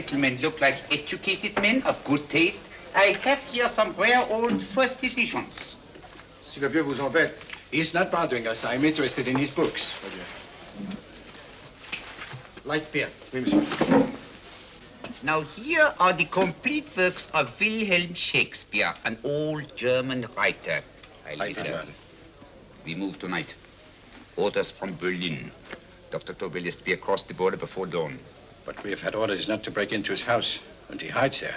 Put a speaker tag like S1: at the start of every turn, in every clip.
S1: gentlemen look like educated men of good taste, I have here some rare old first editions.
S2: Si le vieux vous embête.
S3: He's not bothering us. I'm interested in his books.
S2: Light beer. Oui, monsieur.
S1: Now here are the complete works of Wilhelm Shakespeare, an old German writer. We move tonight. Orders from Berlin. Dr. Tobel is to be across the border before dawn.
S3: But we have had orders not to break into his house, and he hides there.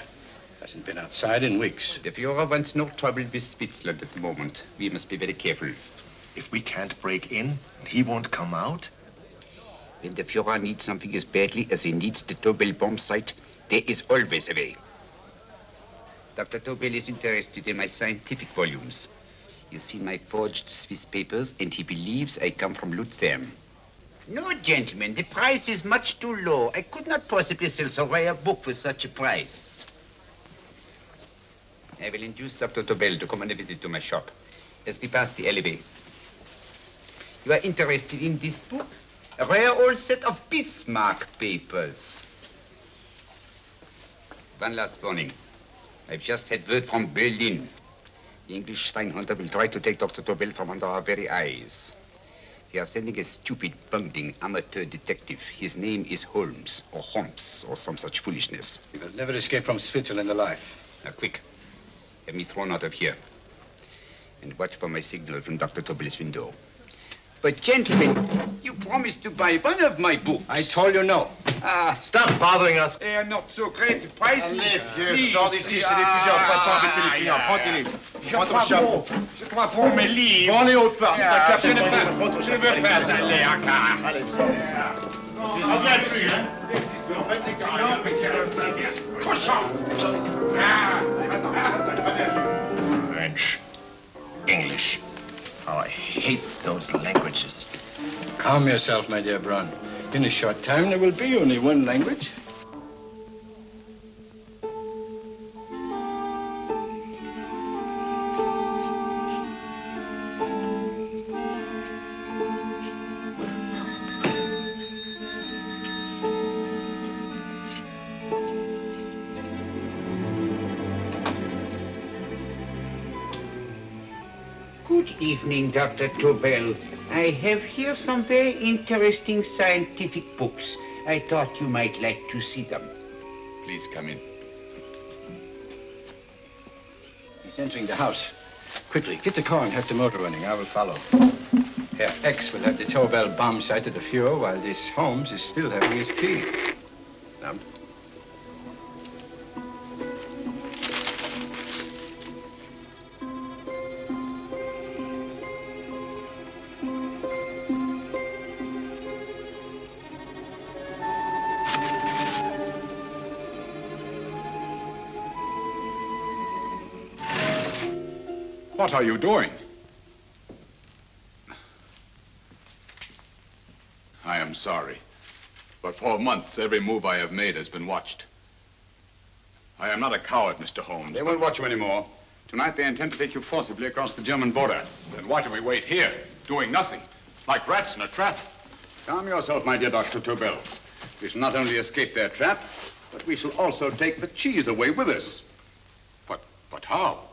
S3: Hasn't been outside in weeks.
S1: The Führer wants no trouble with Switzerland at the moment. We must be very careful.
S4: If we can't break in, he won't come out?
S1: When the Führer needs something as badly as he needs the Tobel bomb site, there is always a way. Dr. Tobel is interested in my scientific volumes. You've seen my forged Swiss papers, and he believes I come from Lucerne. No, gentlemen, the price is much too low. I could not possibly sell so rare a book for such a price. I will induce Dr. Tobel to come on a visit to my shop as we pass the alleyway. You are interested in this book? A rare old set of Bismarck papers. One last warning. I've just had word from Berlin. The English spy hunter will try to take Dr. Tobel from under our very eyes. They are sending a stupid, bungling amateur detective. His name is Holmes, or some such foolishness.
S3: He will never escape from Switzerland alive.
S1: Now, quick. Have me thrown out of here. And watch for my signal from Dr. Tobel's window. But, gentlemen, you promised to buy one of my books.
S3: I told you no.
S4: Stop bothering us.
S1: They are not so great prices.
S2: Allez, vieux, sors d'ici, c'est des plusieurs. On va pas embêter les clients. Prends tes livres. Prends ton chapeau.
S1: Je crois pour mes livres.
S2: Prends les autres parts, c'est ta carte.
S1: Je ne veux pas aller à Kaaren.
S2: Allez, sors d'ici. Reviens plus, hein. En fait, les clients, mais c'est
S1: Cochon.
S4: French. English. How I hate those languages.
S3: Calm yourself, my dear Braun. In a short time, there will be only one language.
S1: Good evening, Dr. Tobel. I have here some very interesting scientific books. I thought you might like to see them.
S5: Please come in.
S3: He's entering the house. Quickly, get the car and have the motor running. I will follow. Herr X will have the Tobel bomb sight at the Führer while this Holmes is still having his tea. Now,
S5: What are you doing? I am sorry, but for months, every move I have made has been watched. I am not a coward, Mr. Holmes.
S6: They won't watch you anymore. Tonight, they intend to take you forcibly across the German border.
S5: Then why do we wait here, doing nothing, like rats in a trap?
S6: Calm yourself, my dear Dr. Tobel. We shall not only escape their trap, but we shall also take the cheese away with us.
S5: But how?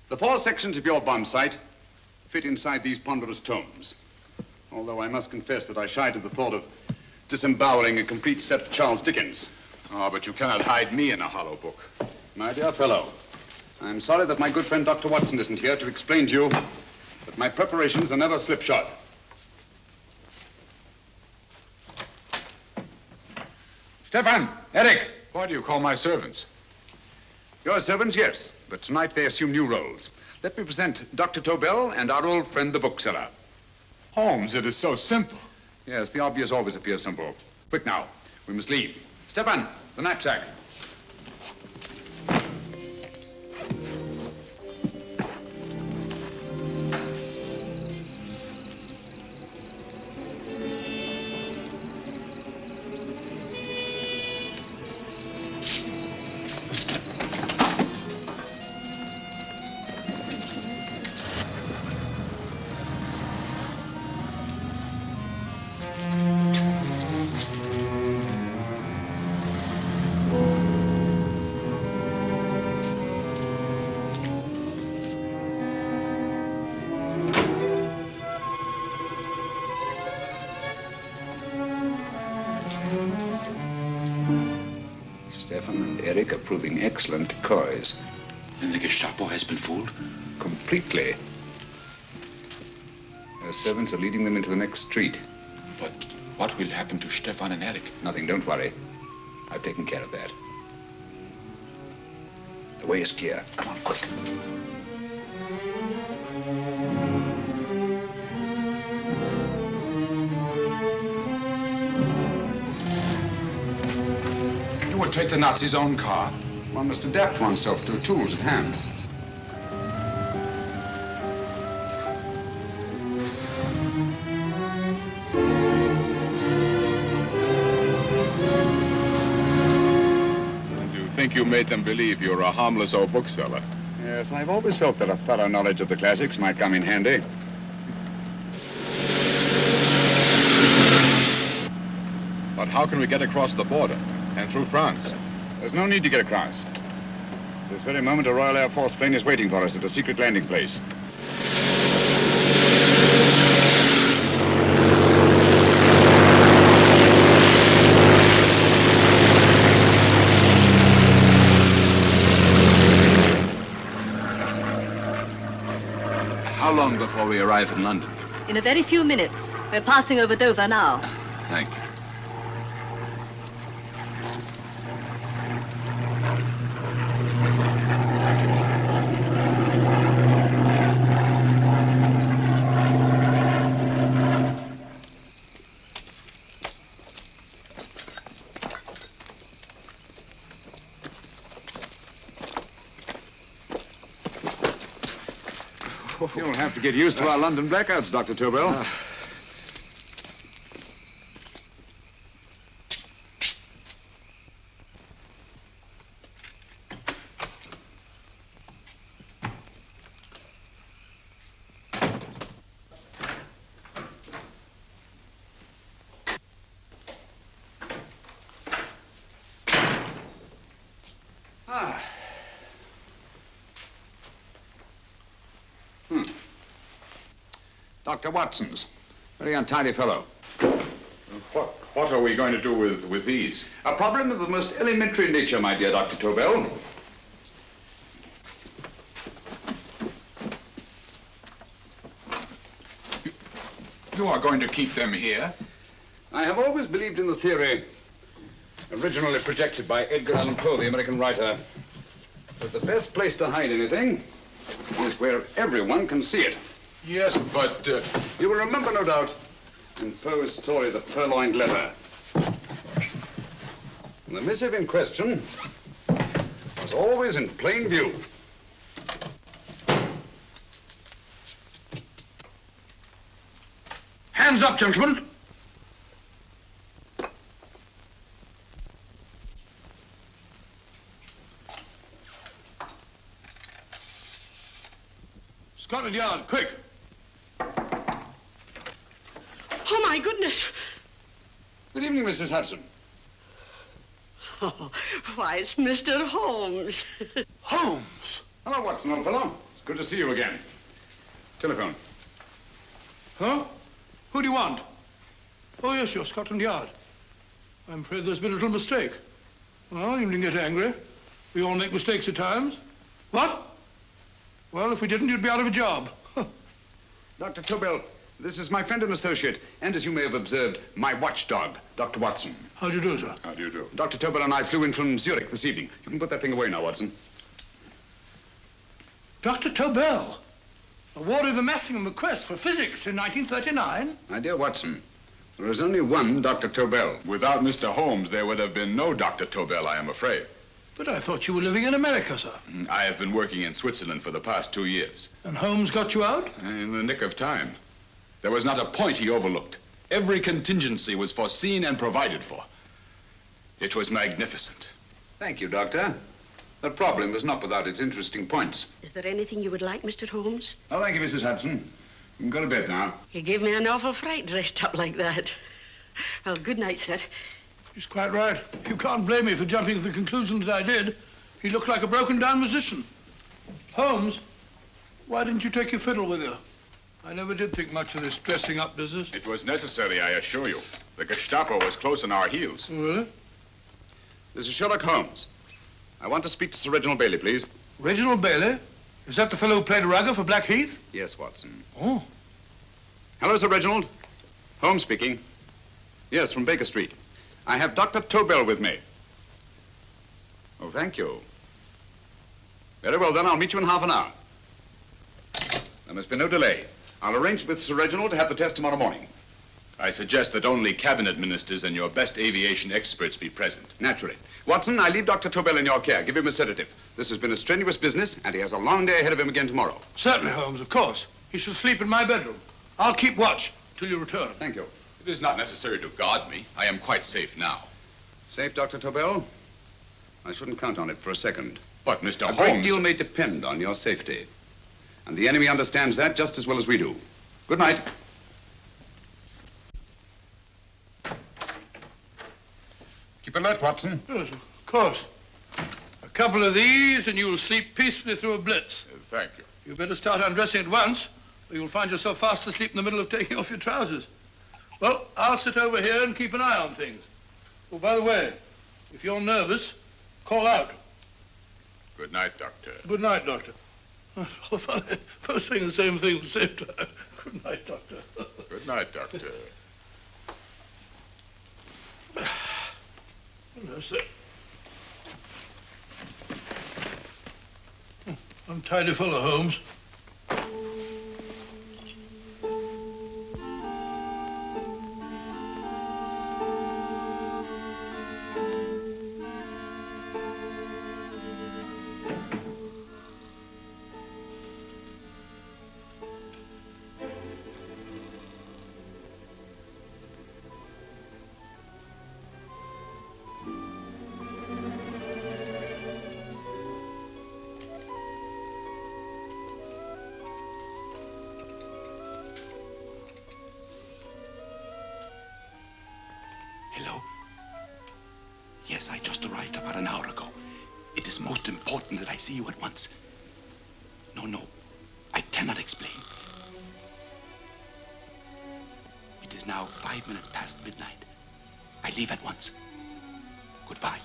S6: The 4 sections of your bomb sight fit inside these ponderous tomes. Although I must confess that I shied at the thought of disemboweling a complete set of Charles Dickens.
S5: Oh, but you cannot hide me in a hollow book.
S6: My dear fellow, I'm sorry that my good friend Dr. Watson isn't here to explain to you that my preparations are never slipshod.
S5: Stefan! Eric! Why do you call my servants?
S6: Your servants, yes, but tonight they assume new roles. Let me present Dr. Tobel and our old friend, the bookseller.
S5: Holmes, it is so simple.
S6: Yes, the obvious always appears simple. Quick now, we must leave. Stefan, the knapsack. America, proving excellent decoys.
S5: Then the Gestapo has been fooled?
S6: Completely. Their servants are leading them into the next street.
S5: But what will happen to Stefan and Eric?
S6: Nothing, don't worry. I've taken care of that. The way is clear. Come on, quick.
S5: You would take the Nazis' own car?
S6: One must adapt oneself to the tools at hand.
S5: You think you made them believe you're a harmless old bookseller?
S6: Yes, I've always felt that a thorough knowledge of the classics might come in handy.
S5: But how can we get across the border and through France?
S6: There's no need to get across. This very moment, a Royal Air Force plane is waiting for us at a secret landing place.
S5: How long before we arrive in London?
S7: In a very few minutes. We're passing over Dover now.
S5: Thank you.
S6: You'll have to get used to our London blackouts, Dr. Tobel. Dr. Watson's. Very untidy fellow.
S5: What are we going to do with these?
S6: A problem of the most elementary nature, my dear Dr. Tobel.
S5: You are going to keep them here?
S6: I have always believed in the theory, originally projected by Edgar Allan Poe, the American writer, that the best place to hide anything is where everyone can see it.
S5: Yes, but...
S6: You will remember, no doubt, in Poe's story, The Purloined Letter. The missive in question was always in plain view.
S2: Hands up, gentlemen. Scotland Yard, quick.
S8: Oh, my goodness.
S6: Good evening, Mrs. Hudson.
S8: Oh, why, it's Mr. Holmes.
S2: Holmes.
S6: Hello, Watson, old fellow. It's good to see you again. Telephone.
S2: Huh? Who do you want? Oh, yes, you're Scotland Yard. I'm afraid there's been a little mistake. Well, you needn't get angry. We all make mistakes at times. What? Well, if we didn't, you'd be out of a job.
S6: Dr. Tobel, this is my friend and associate, and as you may have observed, my watchdog, Dr. Watson.
S2: How do you do, sir?
S6: How do you do? Dr. Tobel and I flew in from Zurich this evening. You can put that thing away now, Watson.
S2: Dr. Tobel, awarded the Massingham Crest for physics in 1939.
S6: My dear Watson, there is only one Dr. Tobel.
S5: Without Mr. Holmes, there would have been no Dr. Tobel, I am afraid.
S2: But I thought you were living in America, sir.
S5: I have been working in Switzerland for the past 2 years.
S2: And Holmes got you out?
S5: In the nick of time. There was not a point he overlooked. Every contingency was foreseen and provided for. It was magnificent.
S6: Thank you, Doctor. The problem is not without its interesting points.
S8: Is there anything you would like, Mr. Holmes?
S6: Oh, thank you, Mrs. Hudson. You can go to bed now.
S8: You gave me an awful fright dressed up like that. Well, good night, sir.
S2: He's quite right. You can't blame me for jumping to the conclusion that I did. He looked like a broken-down musician. Holmes, why didn't you take your fiddle with you? I never did think much of this dressing-up business.
S5: It was necessary, I assure you. The Gestapo was close on our heels.
S2: Really?
S6: This is Sherlock Holmes. I want to speak to Sir Reginald Bailey, please.
S2: Reginald Bailey? Is that the fellow who played rugger for Blackheath?
S6: Yes, Watson.
S2: Oh.
S6: Hello, Sir Reginald. Holmes speaking. Yes, from Baker Street. I have Dr. Tobel with me. Oh, thank you. Very well, then. I'll meet you in half an hour. There must be no delay. I'll arrange with Sir Reginald to have the test tomorrow morning.
S5: I suggest that only cabinet ministers and your best aviation experts be present.
S6: Naturally. Watson, I leave Dr. Tobel in your care. Give him a sedative. This has been a strenuous business, and he has a long day ahead of him again tomorrow.
S2: Certainly, Holmes, of course. He shall sleep in my bedroom. I'll keep watch till you return.
S6: Thank you.
S5: It is not necessary to guard me. I am quite safe now.
S6: Safe, Dr. Tobel? I shouldn't count on it for a second.
S5: But, Mr.
S6: A
S5: Holmes...
S6: great deal may depend on your safety. And the enemy understands that just as well as we do. Good night. Keep alert, Watson.
S2: Yes, of course. A couple of these and you'll sleep peacefully through a blitz.
S5: Thank you.
S2: You better start undressing at once, or you'll find yourself fast asleep in the middle of taking off your trousers. Well, I'll sit over here and keep an eye on things. Oh, by the way, if you're nervous, call out.
S5: Good night, Doctor.
S2: Good night, Doctor. Both saying the same thing at the same time. Good night, Doctor.
S5: Good night, Doctor.
S2: That's it. Untidy fellow, Holmes.
S5: Hello? Yes, I just arrived about an hour ago. It is most important that I see you at once. No, I cannot explain. It is now 5 minutes past midnight. I leave at once. Goodbye.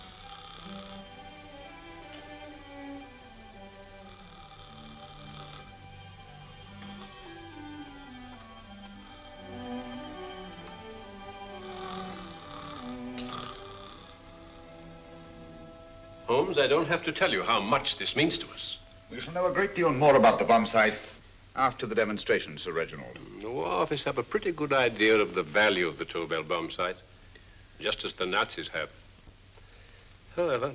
S9: Holmes, I don't have to tell you how much this means to us.
S6: We shall know a great deal more about the bomb sight after the demonstration, Sir Reginald.
S9: The War Office have a pretty good idea of the value of the Tobel bomb sight, just as the Nazis have. However,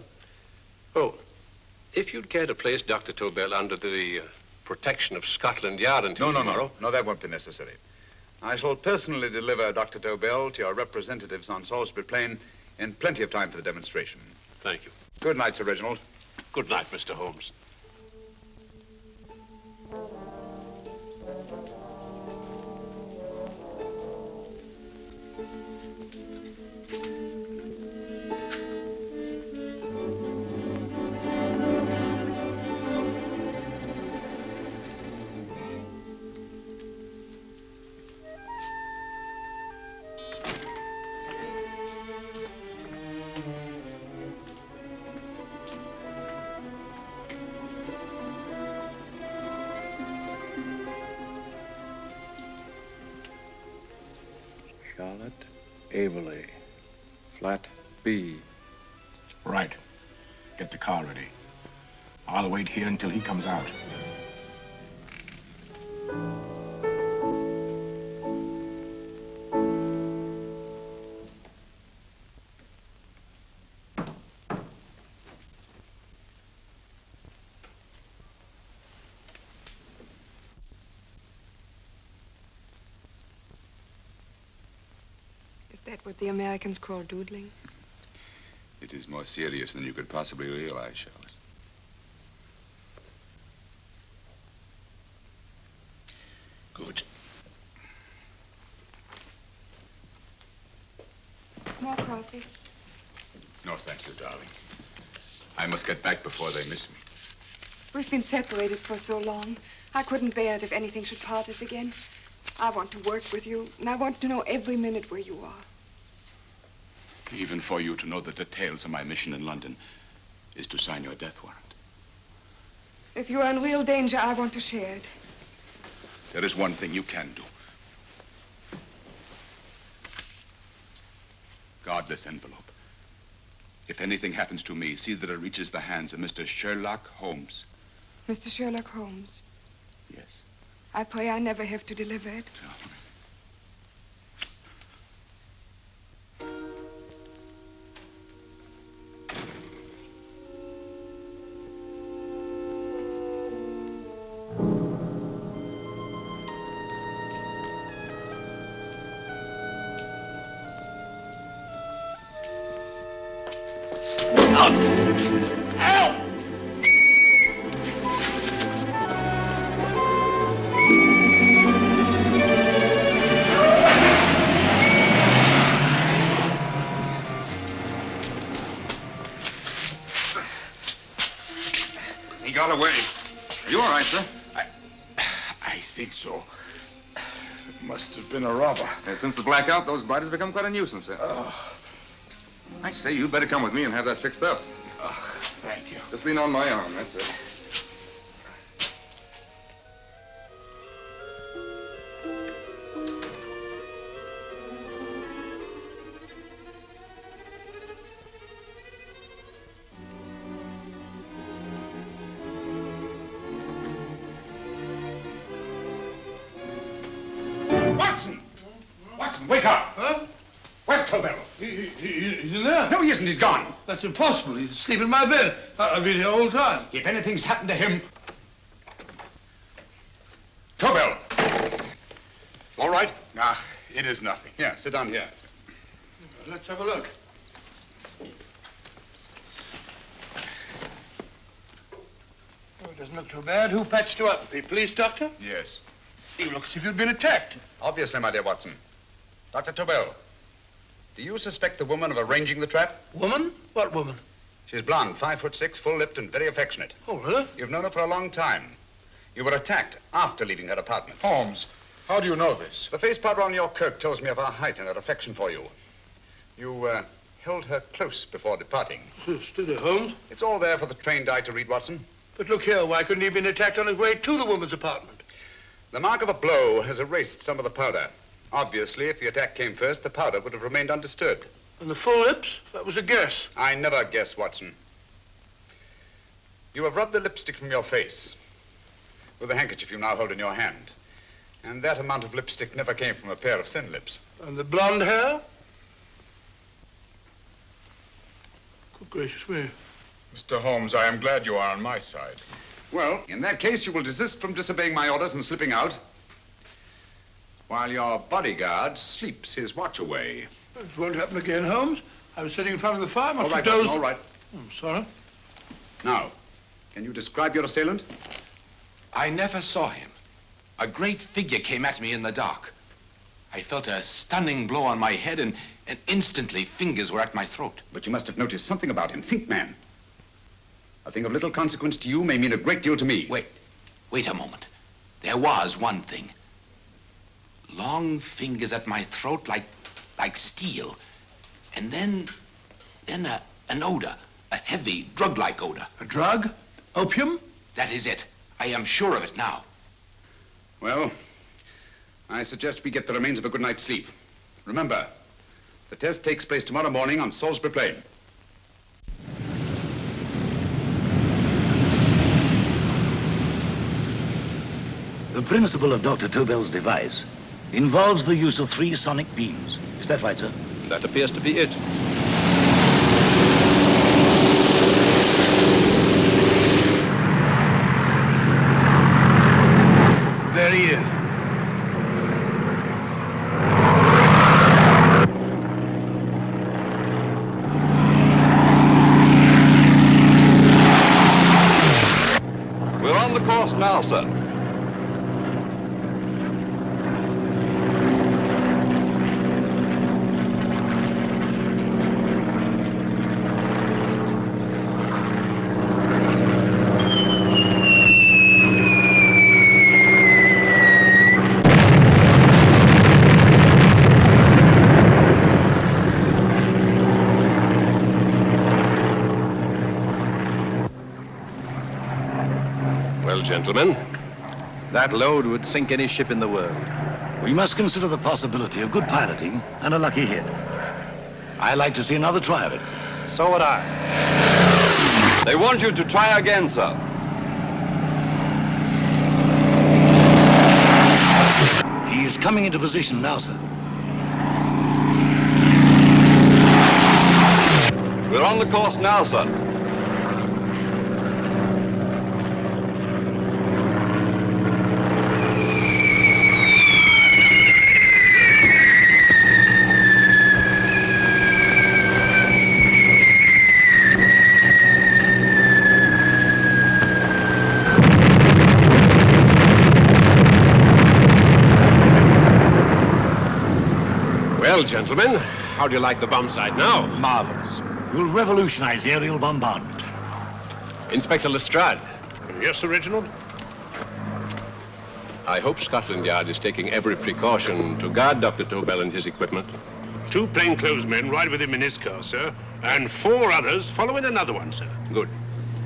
S9: if you'd care to place Dr. Tobel under the protection of Scotland Yard until tomorrow...
S6: No, that won't be necessary. I shall personally deliver Dr. Tobel to your representatives on Salisbury Plain in plenty of time for the demonstration.
S9: Thank you.
S6: Good night, Sir Reginald.
S9: Good night, Mr. Holmes.
S3: Charlotte Eberli, flat B.
S10: Right. Get the car ready. I'll wait here until he comes out.
S11: Is that what the Americans call doodling?
S6: It is more serious than you could possibly realize, Charlotte.
S10: Good.
S11: More coffee?
S6: No, thank you, darling. I must get back before they miss me.
S11: We've been separated for so long. I couldn't bear it if anything should part us again. I want to work with you, and I want to know every minute where you are.
S5: Even for you to know the details of my mission in London
S10: is to sign your death warrant.
S11: If you are in real danger, I want to share it.
S10: There is one thing you can do. Guard this envelope. If anything happens to me, see that it reaches the hands of Mr. Sherlock Holmes.
S11: Mr. Sherlock Holmes.
S10: Yes.
S11: I pray I never have to deliver it.
S6: He got away. Are you all right, sir?
S10: I think so. It must have been a robber.
S6: Since the blackout, those blighters have become quite a nuisance, sir. I say, you better come with me and have that fixed up.
S10: Thank you.
S6: Just lean on my arm, that's it. Watson! Watson, wake up!
S2: Huh?
S6: Where's Tobel?
S2: He's in there.
S6: No, he isn't. He's gone.
S2: That's impossible. He's asleep in my bed. I've been here all the time.
S6: If anything's happened to him... Tobel! All right?
S10: Ah, it is nothing.
S6: Yeah, sit down here.
S2: Let's have a look. Oh, it doesn't look too bad. Who patched you up? The police doctor?
S10: Yes.
S2: You look as if you'd been attacked.
S6: Obviously, my dear Watson. Dr. Tobel, do you suspect the woman of arranging the trap?
S2: Woman? What woman?
S6: She's blonde, 5'6", full-lipped, and very affectionate.
S2: Oh, really?
S6: You've known her for a long time. You were attacked after leaving her apartment.
S10: Holmes, how do you know this?
S6: The face powder on your coat tells me of her height and her affection for you. You held her close before departing.
S2: Steady, Holmes.
S6: It's all there for the trained eye to read, Watson.
S2: But look here, why couldn't he have been attacked on his way to the woman's apartment?
S6: The mark of a blow has erased some of the powder. Obviously, if the attack came first, the powder would have remained undisturbed.
S2: And the full lips? That was a guess.
S6: I never guess, Watson. You have rubbed the lipstick from your face with the handkerchief you now hold in your hand. And that amount of lipstick never came from a pair of thin lips.
S2: And the blonde hair? Good gracious me.
S10: Mr. Holmes, I am glad you are on my side.
S6: Well, in that case, you will desist from disobeying my orders and slipping out while your bodyguard sleeps his watch away.
S2: It won't happen again, Holmes. I was sitting in front of the fire.
S6: All right, Watson, all right.
S2: I'm sorry.
S6: Now, can you describe your assailant?
S5: I never saw him. A great figure came at me in the dark. I felt a stunning blow on my head, and instantly fingers were at my throat.
S6: But you must have noticed something about him. Think, man. A thing of little consequence to you may mean a great deal to me.
S5: Wait a moment. There was one thing. Long fingers at my throat like steel. And then an odor, a heavy, drug-like odor.
S2: A drug? Opium?
S5: That is it. I am sure of it now.
S6: Well, I suggest we get the remains of a good night's sleep. Remember, the test takes place tomorrow morning on Salisbury Plain.
S12: The principle of Dr. Tobel's device involves the use of 3 sonic beams. Is that right, sir?
S9: That appears to be it.
S2: There he is.
S6: We're on the course now, sir.
S9: gentlemen.
S13: That load would sink any ship in the world.
S12: We must consider the possibility of good piloting and a lucky hit. I like to see another try of it.
S13: So would I.
S14: They want you to try again, sir.
S12: He is coming into position now, sir.
S14: We're on the course now, sir.
S9: Well, gentlemen, how do you like the bomb sight now?
S12: Marvelous. We'll revolutionize aerial bombardment.
S9: Inspector Lestrade.
S15: Yes, Sir Reginald?
S9: I hope Scotland Yard is taking every precaution to guard Dr. Tobel and his equipment.
S15: 2 plainclothesmen ride with him in his car, sir, and 4 others follow in another one, sir.
S9: Good.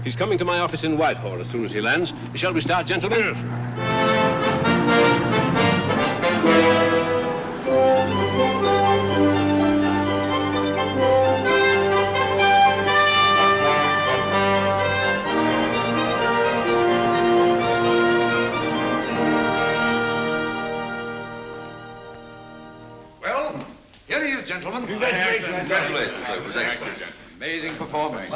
S9: He's coming to my office in Whitehall as soon as he lands. Shall we start, gentlemen?
S15: Yes.
S6: Well, here he is, gentlemen.
S14: Congratulations, sir. It was excellent.
S6: Amazing performance.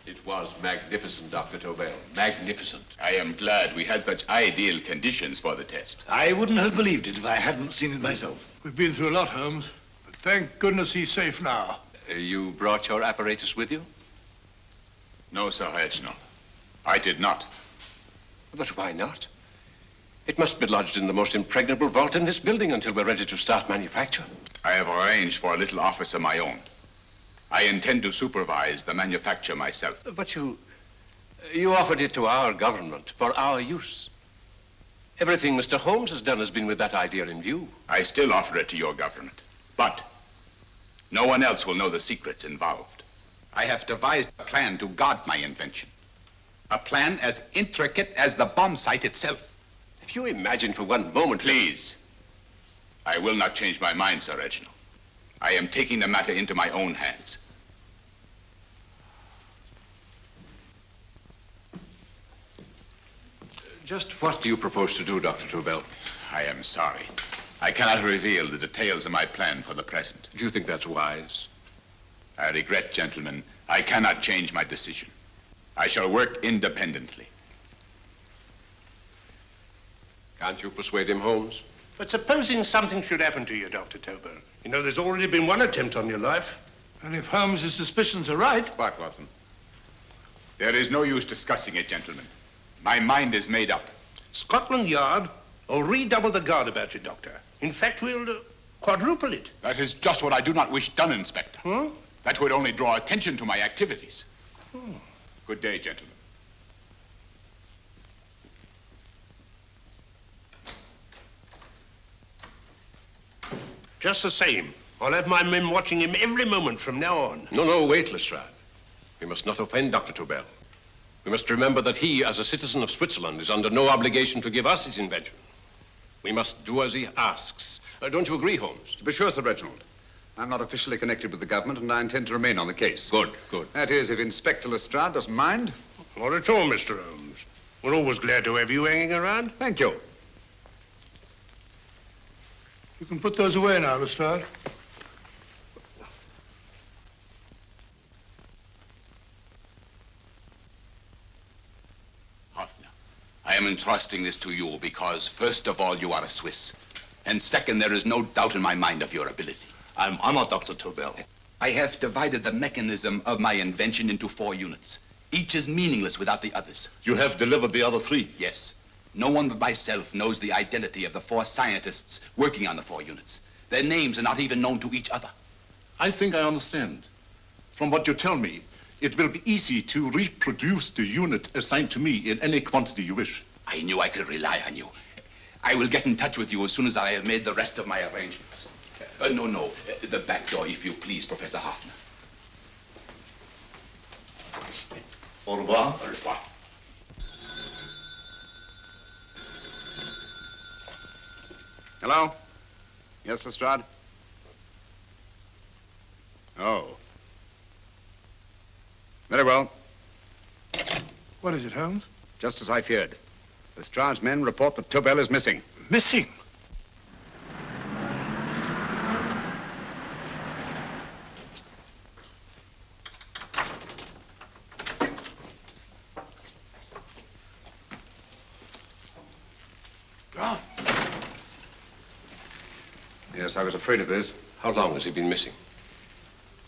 S9: It was magnificent, Dr. Tobel. Magnificent.
S10: I am glad we had such ideal conditions for the test.
S12: I wouldn't have believed it if I hadn't seen it myself.
S2: We've been through a lot, Holmes, but thank goodness he's safe now.
S9: You brought your apparatus with you?
S10: No, Sir Reginald. I did not.
S9: But why not? It must be lodged in the most impregnable vault in this building until we're ready to start manufacture.
S10: I have arranged for a little office of my own. I intend to supervise the manufacture myself.
S9: But you offered it to our government for our use. Everything Mr. Holmes has done has been with that idea in view.
S10: I still offer it to your government, but no one else will know the secrets involved. I have devised a plan to guard my invention. A plan as intricate as the bomb sight itself.
S9: If you imagine for one moment...
S10: Please. I will not change my mind, Sir Reginald. I am taking the matter into my own hands.
S9: Just what do you propose to do, Dr. Tobel?
S10: I am sorry. I cannot reveal the details of my plan for the present.
S9: Do you think that's wise?
S10: I regret, gentlemen, I cannot change my decision. I shall work independently.
S9: Can't you persuade him, Holmes?
S15: But supposing something should happen to you, Dr. Tobel. You know, there's already been one attempt on your life.
S2: And if Holmes' suspicions are right...
S10: What, Watson? There is no use discussing it, gentlemen. My mind is made up.
S15: Scotland Yard will redouble the guard about you, Doctor. In fact, we'll quadruple it.
S10: That is just what I do not wish done, Inspector.
S15: Huh?
S10: That would only draw attention to my activities. Good day, gentlemen.
S15: Just the same, I'll have my men watching him every moment from now on.
S9: No, wait, Lestrade. We must not offend Dr. Tobel. We must remember that he, as a citizen of Switzerland, is under no obligation to give us his invention. We must do as he asks. Don't you agree, Holmes?
S6: To be sure, Sir Reginald. I'm not officially connected with the government, and I intend to remain on the case.
S9: Good.
S6: That is, if Inspector Lestrade doesn't mind.
S15: Not at all, Mr. Holmes. We're always glad to have you hanging around.
S6: Thank you.
S2: You can put those away now, Lestrade.
S10: Hoffner, I am entrusting this to you because, first of all, you are a Swiss. And second, there is no doubt in my mind of your ability.
S14: I'm honored, Dr. Tobel.
S10: I have divided the mechanism of my invention into 4 units. Each is meaningless without the others.
S14: You have delivered the other 3?
S10: Yes. No one but myself knows the identity of the 4 scientists working on the 4 units. Their names are not even known to each other.
S16: I think I understand. From what you tell me, it will be easy to reproduce the unit assigned to me in any quantity you wish.
S10: I knew I could rely on you. I will get in touch with you as soon as I have made the rest of my arrangements. No. The back door, if you please, Professor Hoffner.
S14: Au revoir.
S10: Au revoir.
S6: Hello? Yes, Lestrade? Oh. Very well.
S2: What is it, Holmes?
S6: Just as I feared. Lestrade's men report that Tobel is missing.
S2: Missing? Gone.
S6: Yes, I was afraid of this.
S9: How long has he been missing?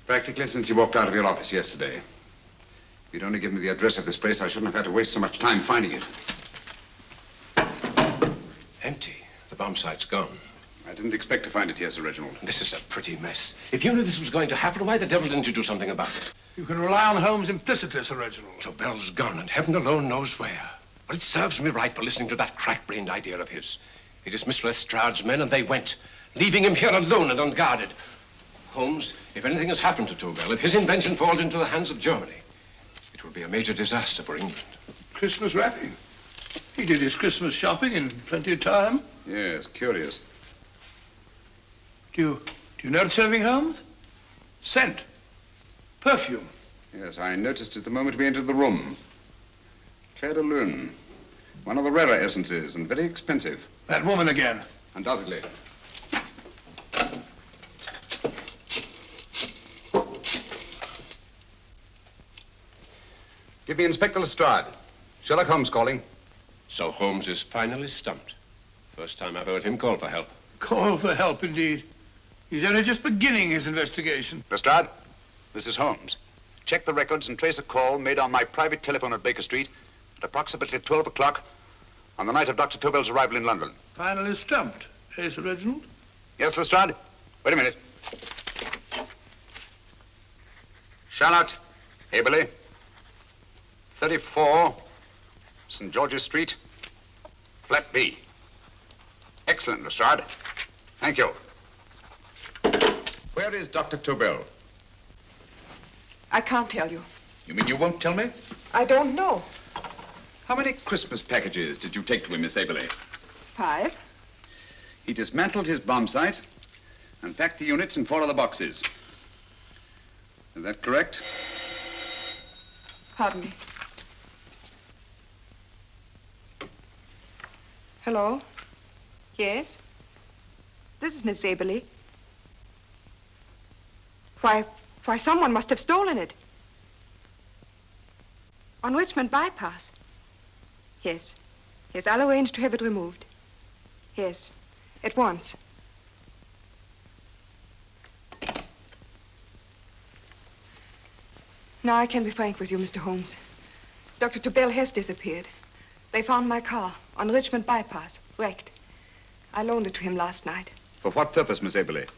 S6: Practically since he walked out of your office yesterday. If you'd only given me the address of this place, I shouldn't have had to waste so much time finding it.
S9: Empty. The bomb site's gone.
S6: I didn't expect to find it here, Sir Reginald.
S9: This is a pretty mess. If you knew this was going to happen, why the devil didn't you do something about it?
S2: You can rely on Holmes implicitly, Sir Reginald.
S9: Tobel's gone, and heaven alone knows where. Well, it serves me right for listening to that crack-brained idea of his. He dismissed Lestrade's men, and they went, leaving him here alone and unguarded. Holmes, if anything has happened to Tobel, if his invention falls into the hands of Germany, it will be a major disaster for England.
S2: Christmas wrapping. He did his Christmas shopping in plenty of time.
S6: Yes, curious.
S2: Do you notice anything, Holmes? Scent. Perfume.
S6: Yes, I noticed it the moment we entered the room. Clair de Lune. One of the rarer essences, and very expensive.
S2: That woman again.
S6: Undoubtedly. Give me Inspector Lestrade. Sherlock Holmes calling.
S9: So Holmes is finally stumped. First time I've heard him call for help.
S2: Call for help, indeed. He's only just beginning his investigation.
S6: Lestrade, this is Holmes. Check the records and trace a call made on my private telephone at Baker Street at approximately 12 o'clock on the night of Dr. Tobel's arrival in London.
S2: Finally stumped, eh, Sir Reginald?
S6: Yes, Lestrade? Wait a minute. Charlotte, Eberli, 34, St. George's Street, flat B. Excellent, Lestrade. Thank you. Where is Dr. Tobel?
S11: I can't tell you.
S6: You mean you won't tell me?
S11: I don't know.
S6: How many Christmas packages did you take to him, Miss Eberli?
S11: 5.
S6: He dismantled his bomb site and packed the units in 4 of the boxes. Is that correct?
S11: Pardon me. Hello? Yes? This is Miss Eberli. Why, someone must have stolen it. On Richmond Bypass. Yes. Yes, I'll arrange to have it removed. Yes, at once. Now I can be frank with you, Mr. Holmes. Dr. Tobel has disappeared. They found my car on Richmond Bypass, wrecked. I loaned it to him last night.
S6: For what purpose, Miss Eberli?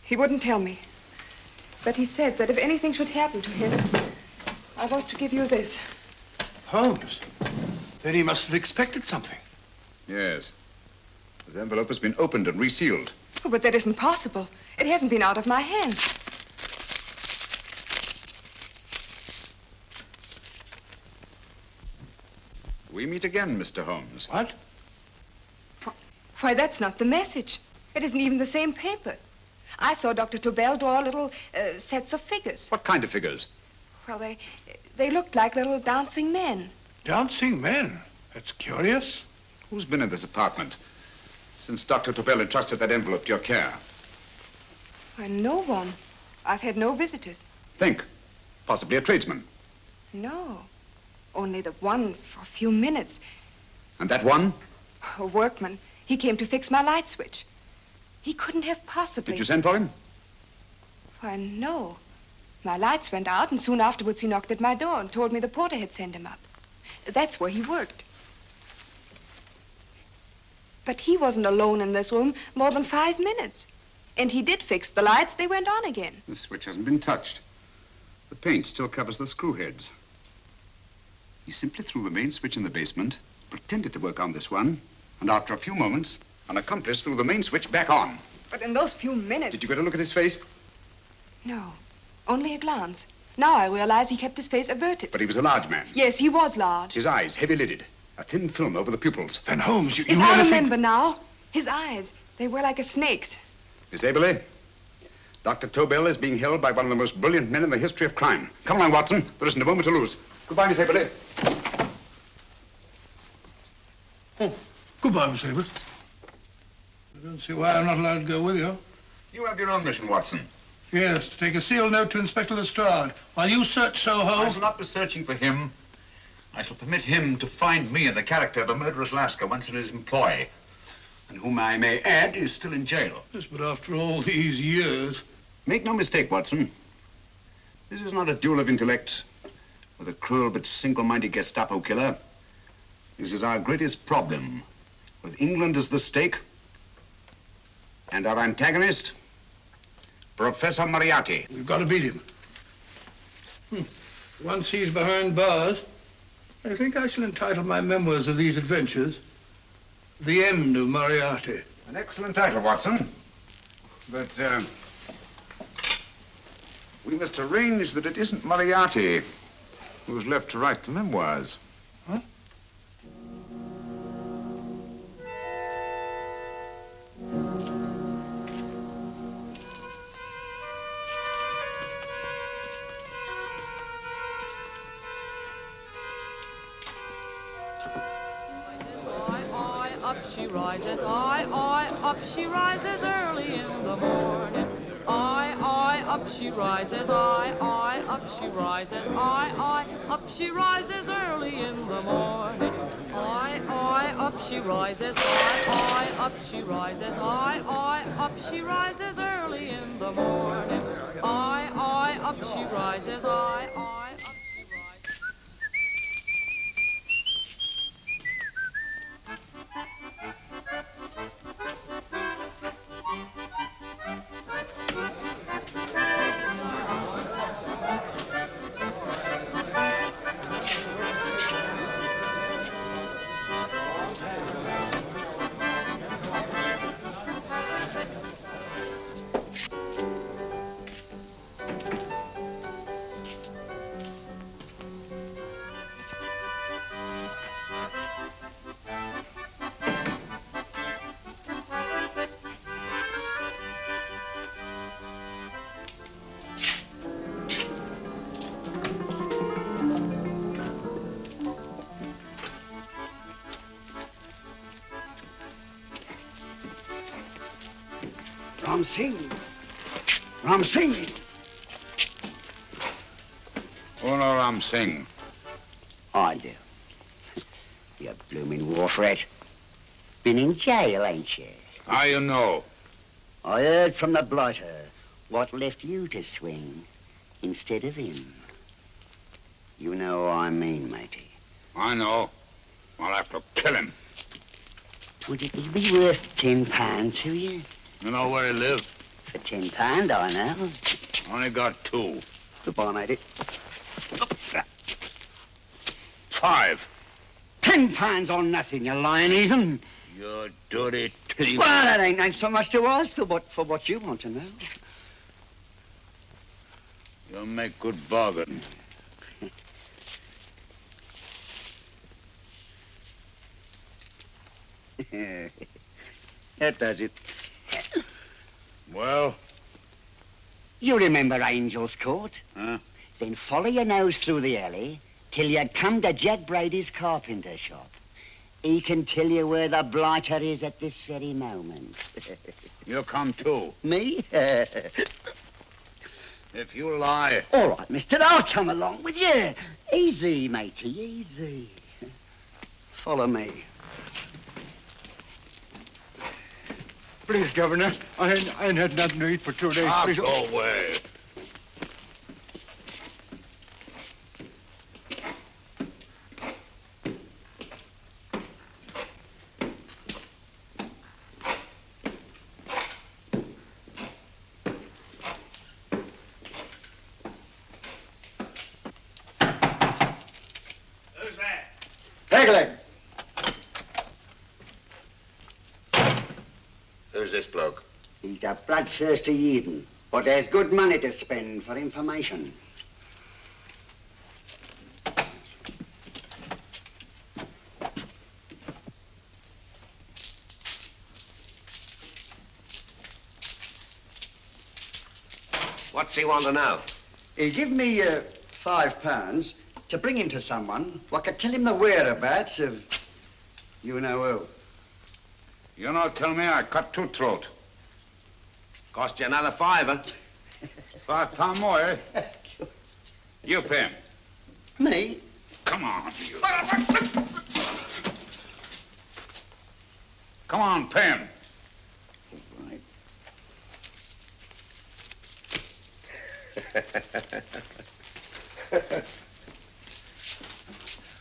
S11: He wouldn't tell me. But he said that if anything should happen to him, I was to give you this.
S2: Holmes? Then he must have expected something.
S6: Yes. This envelope has been opened and resealed.
S11: Oh, but that isn't possible. It hasn't been out of my hands.
S6: We meet again, Mr. Holmes.
S2: What?
S11: Why, that's not the message. It isn't even the same paper. I saw Dr. Tobel draw little sets of figures.
S6: What kind of figures?
S11: Well, they looked like little dancing men.
S2: Dancing men? That's curious.
S6: Who's been in this apartment since Dr. Tobel entrusted that envelope to your care?
S11: Why, no one. I've had no visitors.
S6: Think. Possibly a tradesman.
S11: No. Only the one for a few minutes.
S6: And that one?
S11: A workman. He came to fix my light switch. He couldn't have possibly...
S6: Did you send for him?
S11: Why, no. My lights went out, and soon afterwards he knocked at my door and told me the porter had sent him up. That's where he worked. But he wasn't alone in this room more than 5 minutes. And he did fix the lights. They went on again.
S6: The switch hasn't been touched. The paint still covers the screw heads. He simply threw the main switch in the basement, pretended to work on this one, and after a few moments, an accomplice threw the main switch back on.
S11: But in those few minutes...
S6: Did you get a look at his face?
S11: No, only a glance. Now I realize he kept his face averted.
S6: But he was a large man.
S11: Yes, he was large.
S6: His eyes heavy-lidded, a thin film over the pupils.
S2: Then, Holmes, you
S11: I remember now. His eyes, They were like a snake's.
S6: Miss Eberli, Dr. Tobel is being held by one of the most brilliant men in the history of crime. Come along, Watson. There isn't a moment to lose. Goodbye, Miss Eberli.
S2: Oh, goodbye, Miss Eberli. I don't see why I'm not allowed to go with you.
S10: You have your own mission, Watson.
S2: Yes, to take a sealed note to Inspector Lestrade while you search Soho.
S14: I shall not be searching for him. I shall permit him to find me in the character of a murderous Lascar once in his employ, and whom I may add is still in jail.
S2: Yes, but after all these years...
S6: Make no mistake, Watson. This is not a duel of intellects with a cruel but single-minded Gestapo killer. This is our greatest problem, with England as the stake, and our antagonist, Professor Moriarty.
S2: We've got to beat him. Once he's behind bars, I think I shall entitle my memoirs of these adventures, The End of Moriarty.
S6: An excellent title, Watson. But, we must arrange that it isn't Moriarty who's left to write the memoirs.
S2: Huh?
S17: She rises, up she rises early in the morning. Up she rises, up she rises, up she rises early in the morning. Up she rises, up she rises, up she rises early in the morning. Up she rises, up she rises.
S1: Ram Singh.
S6: Oh, no, Ram Singh.
S1: I do. You blooming war threat. Been in jail, ain't you?
S6: How you know?
S1: I heard from the blighter what left you to swing instead of him. You know what I mean, matey.
S6: I know. I'll have to kill him.
S1: Would it be worth £10 to you?
S6: You know where he lives?
S1: For £10, I know.
S6: Only got 2.
S1: Goodbye, matey.
S6: 5.
S1: £10 on nothing, you lying heathen.
S6: You dirty thief.
S1: Well, that ain't so much to ask for what you want to know.
S6: You make good bargain.
S1: That does it.
S6: Well?
S1: You remember Angel's Court?
S6: Huh?
S1: Then follow your nose through the alley till you come to Jack Brady's carpenter shop. He can tell you where the blighter is at this very moment.
S6: You come too.
S1: Me?
S6: If you lie...
S1: All right, mister, I'll come along with you. Easy, matey, easy. Follow me.
S18: Please, Governor, I ain't had nothing to eat for 2 days. Please.
S6: Go away.
S3: Who's that?
S1: Pegleg.
S10: Who's this bloke?
S1: He's a bloodthirsty heathen, but there's good money to spend for information.
S19: What's he want to know?
S20: He give me £5 to bring him to someone what could tell him the whereabouts of you know who.
S6: You not tell me I cut two throat.
S19: Cost you another £5.
S6: £5 more, eh? You pay him.
S20: Me?
S6: Come on, you. Come on, pay him.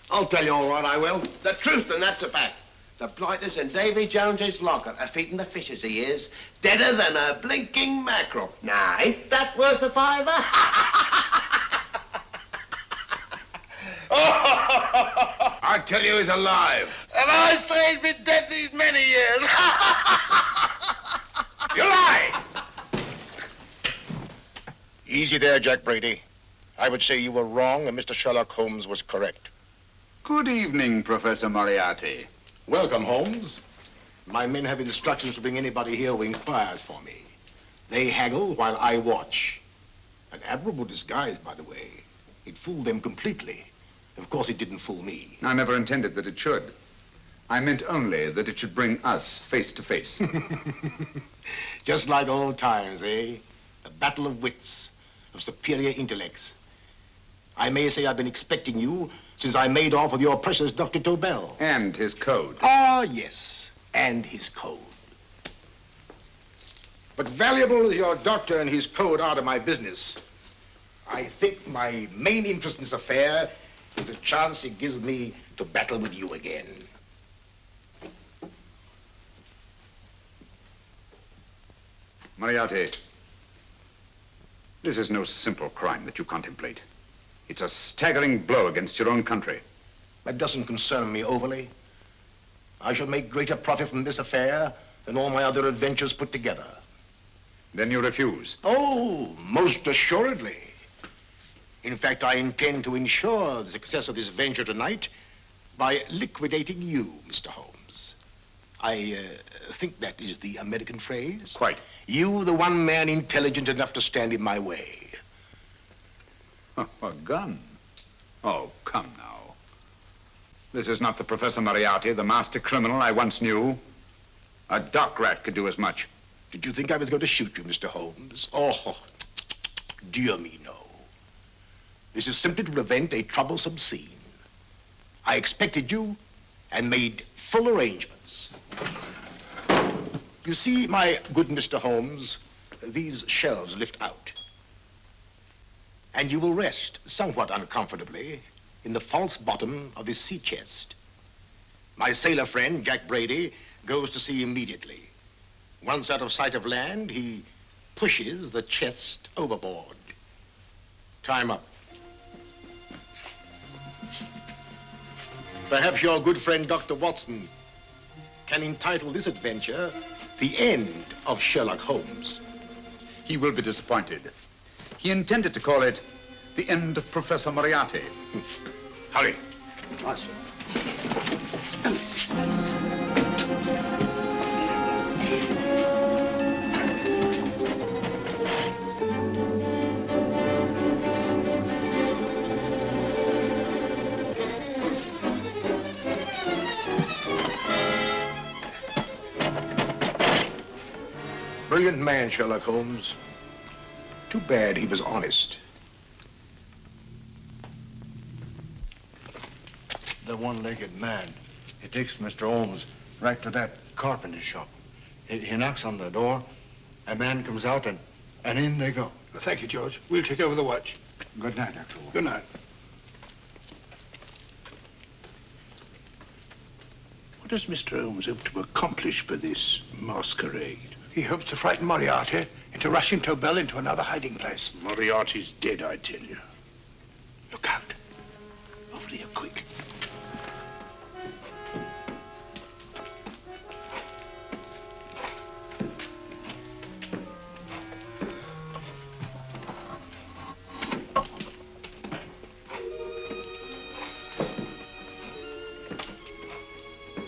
S19: I'll tell you all right, I will. The truth, and that's a fact. The blighters in Davy Jones's locker are feeding the fishes he is, deader than a blinking mackerel. Now, ain't that worth a £5?
S6: I tell you he's alive.
S19: And I say he's been dead these many years.
S6: You lie!
S4: Easy there, Jack Brady. I would say you were wrong and Mr. Sherlock Holmes was correct.
S6: Good evening, Professor Moriarty.
S9: Welcome, Holmes. My men have instructions to bring anybody here who inquires for me. They haggle while I watch. An admirable disguise, by the way. It fooled them completely. Of course, it didn't fool me.
S6: I never intended that it should. I meant only that it should bring us face to face.
S9: Just like old times, eh? A battle of wits, of superior intellects. I may say I've been expecting you since I made off with your precious Dr. Tobel.
S6: And his code.
S9: Ah, yes, and his code. But valuable as your doctor and his code are to my business, I think my main interest in this affair is the chance it gives me to battle with you again.
S6: Moriarty, this is no simple crime that you contemplate. It's a staggering blow against your own country.
S9: That doesn't concern me overly. I shall make greater profit from this affair than all my other adventures put together.
S6: Then you refuse?
S9: Oh, most assuredly. In fact, I intend to ensure the success of this venture tonight by liquidating you, Mr. Holmes. I think that is the American phrase.
S6: Quite.
S9: You, the one man intelligent enough to stand in my way.
S6: Oh, a gun? Oh, come now. This is not the Professor Moriarty, the master criminal I once knew. A dock rat could do as much.
S9: Did you think I was going to shoot you, Mr. Holmes? Oh, dear me, no. This is simply to prevent a troublesome scene. I expected you and made full arrangements. You see, my good Mr. Holmes, these shelves lift out. And you will rest somewhat uncomfortably in the false bottom of his sea chest. My sailor friend, Jack Brady, goes to sea immediately. Once out of sight of land, he pushes the chest overboard. Time up. Perhaps your good friend, Dr. Watson, can entitle this adventure The End of Sherlock Holmes.
S6: He will be disappointed. He intended to call it The End of Professor Moriarty. Hurry.
S20: Right, sir.
S9: Brilliant man, Sherlock Holmes. Too bad he was honest.
S18: The one-legged man. He takes Mr. Holmes right to that carpenter shop. He knocks on the door. A man comes out and in they go.
S2: Thank you, George. We'll take over the watch.
S18: Good night, Dr. Holmes.
S2: Good night. What does Mr. Holmes hope to accomplish by this masquerade? He hopes to frighten Moriarty into rushing Tobel into another hiding place. Moriarty's dead, I tell you. Look out. Over here, quick.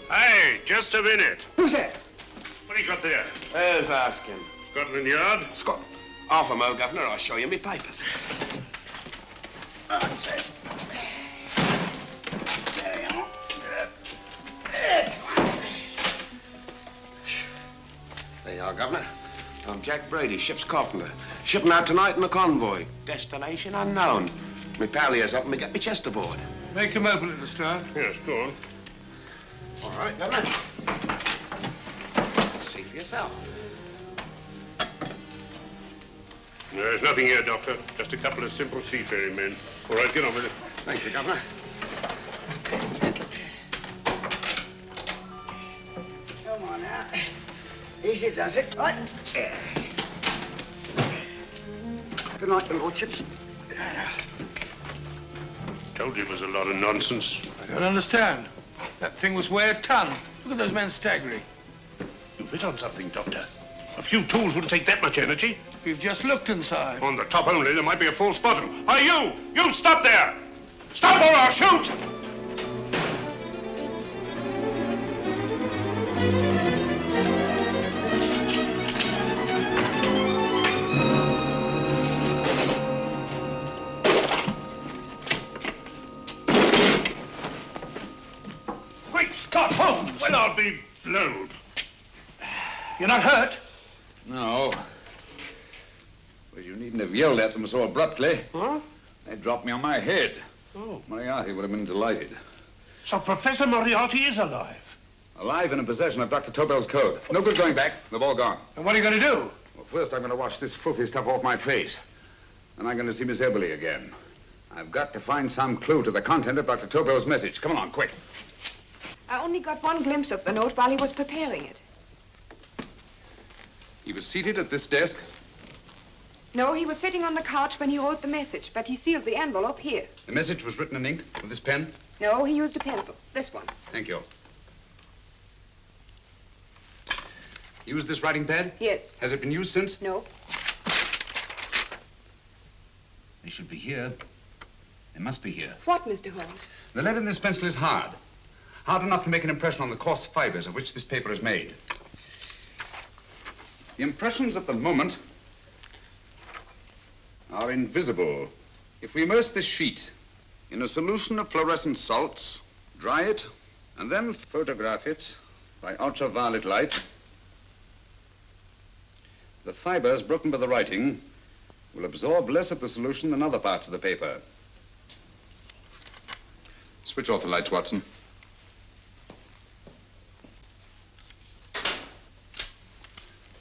S15: Hey, just a minute.
S20: Who's that?
S15: What do you got there?
S19: Who's asking?
S15: Scotland Yard?
S20: Scotland.
S19: Half a mo, Governor. I'll show you me papers. That's it. There you are. There you are, Governor. I'm Jack Brady, ship's carpenter. Shipping out tonight in a convoy. Destination unknown. Me pal here's helping me get me chest aboard.
S2: Make them open it, Lestrade.
S15: Yes, go on.
S19: All right, Governor. See for yourself.
S15: There's nothing here, Doctor. Just a couple of simple seafaring men. All right, get on with it.
S19: Thank you, Governor.
S20: Come on now. Easy does it, right? Good night, your lordships.
S15: Told you it was a lot of nonsense.
S2: I don't understand. That thing was weigh a ton. Look at those men staggering.
S15: You've hit on something, Doctor. A few tools wouldn't take that much energy.
S2: We've just looked inside.
S15: On the top only, there might be a false bottom. Are you? You stop there! Stop or I'll shoot!
S2: Great Scott, Holmes!
S15: Well, I'll be blowed.
S2: You're not hurt?
S6: No. Well, you needn't have yelled at them so abruptly.
S2: Huh?
S6: They dropped me on my head.
S2: Oh.
S6: Moriarty would have been delighted.
S15: So Professor Moriarty is alive?
S6: Alive and in possession of Dr. Tobel's code. No good going back. They've all gone.
S2: And what are you going to do?
S6: Well, first I'm going to wash this filthy stuff off my face. Then I'm going to see Miss Eberli again. I've got to find some clue to the content of Dr. Tobel's message. Come along, quick.
S11: I only got one glimpse of the note while he was preparing it.
S6: He was seated at this desk.
S11: No, he was sitting on the couch when he wrote the message, but he sealed the envelope here.
S6: The message was written in ink with this pen?
S11: No, he used a pencil. This one.
S6: Thank you. Used this writing pad?
S11: Yes.
S6: Has it been used since?
S11: No.
S6: They should be here. They must be here.
S11: What, Mr. Holmes?
S6: The lead in this pencil is hard. Hard enough to make an impression on the coarse fibers of which this paper is made. The impressions at the moment are invisible. If we immerse this sheet in a solution of fluorescent salts, dry it, and then photograph it by ultraviolet light, the fibers broken by the writing will absorb less of the solution than other parts of the paper. Switch off the lights, Watson.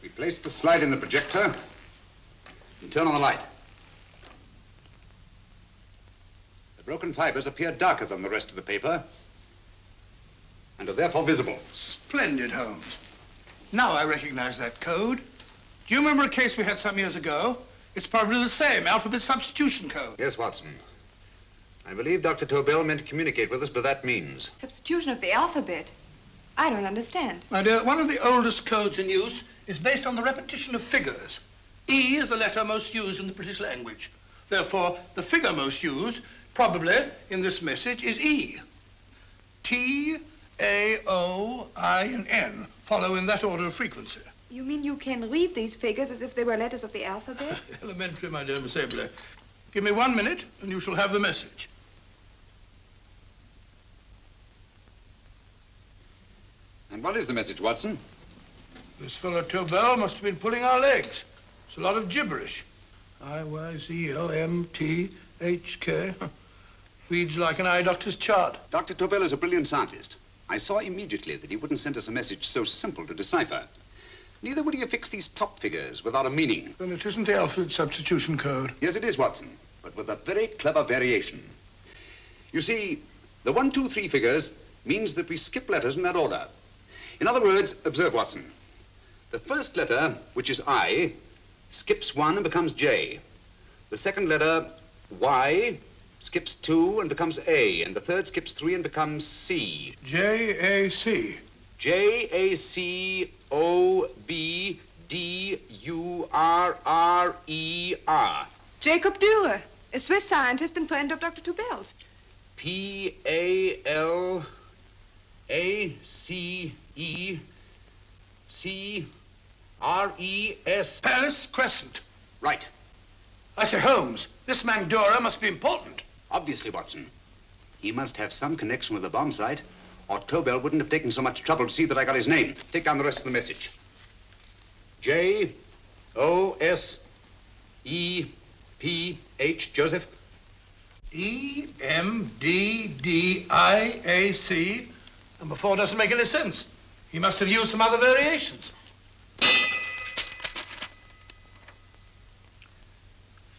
S6: We place the slide in the projector and turn on the light. The broken fibers appear darker than the rest of the paper and are therefore visible.
S2: Splendid, Holmes. Now I recognize that code. Do you remember a case we had some years ago? It's probably the same, alphabet substitution code.
S6: Yes, Watson. I believe Dr. Tobel meant to communicate with us by that means.
S11: Substitution of the alphabet? I don't understand.
S2: My dear, one of the oldest codes in use is based on the repetition of figures. E is the letter most used in the British language. Therefore, the figure most used, probably in this message, is E. T, A, O, I, and N follow in that order of frequency.
S11: You mean you can read these figures as if they were letters of the alphabet?
S2: Elementary, my dear Miss Eberli. Give me 1 minute, and you shall have the message.
S6: And what is the message, Watson?
S2: This fellow Tobel must have been pulling our legs. It's a lot of gibberish. I-Y-Z-L-M-T-H-K. Reads like an eye doctor's chart.
S6: Dr. Tobel is a brilliant scientist. I saw immediately that he wouldn't send us a message so simple to decipher. Neither would he affix these top figures without a meaning.
S2: Then it isn't the alphabet substitution code.
S6: Yes, it is, Watson, but with a very clever variation. You see, the 1, 2, 3 figures means that we skip letters in that order. In other words, observe, Watson. The first letter, which is I, skips 1 and becomes J. The second letter, Y, skips 2 and becomes A. And the third skips 3 and becomes C.
S2: J-A-C.
S6: J-A-C-O-B-D-U-R-R-E-R.
S11: Jacob Dürer, a Swiss scientist and friend of Dr. Tobel's.
S6: P-A-L-A-C-E-C-R-E-S.
S2: Palace Crescent.
S6: Right.
S2: I say, Holmes, this man Dora must be important.
S6: Obviously, Watson. He must have some connection with the bomb site, or Tobel wouldn't have taken so much trouble to see that I got his name. Take down the rest of the message. J-O-S-E-P-H, Joseph.
S2: E-M-D-D-I-A-C. Number 4 doesn't make any sense. He must have used some other variations.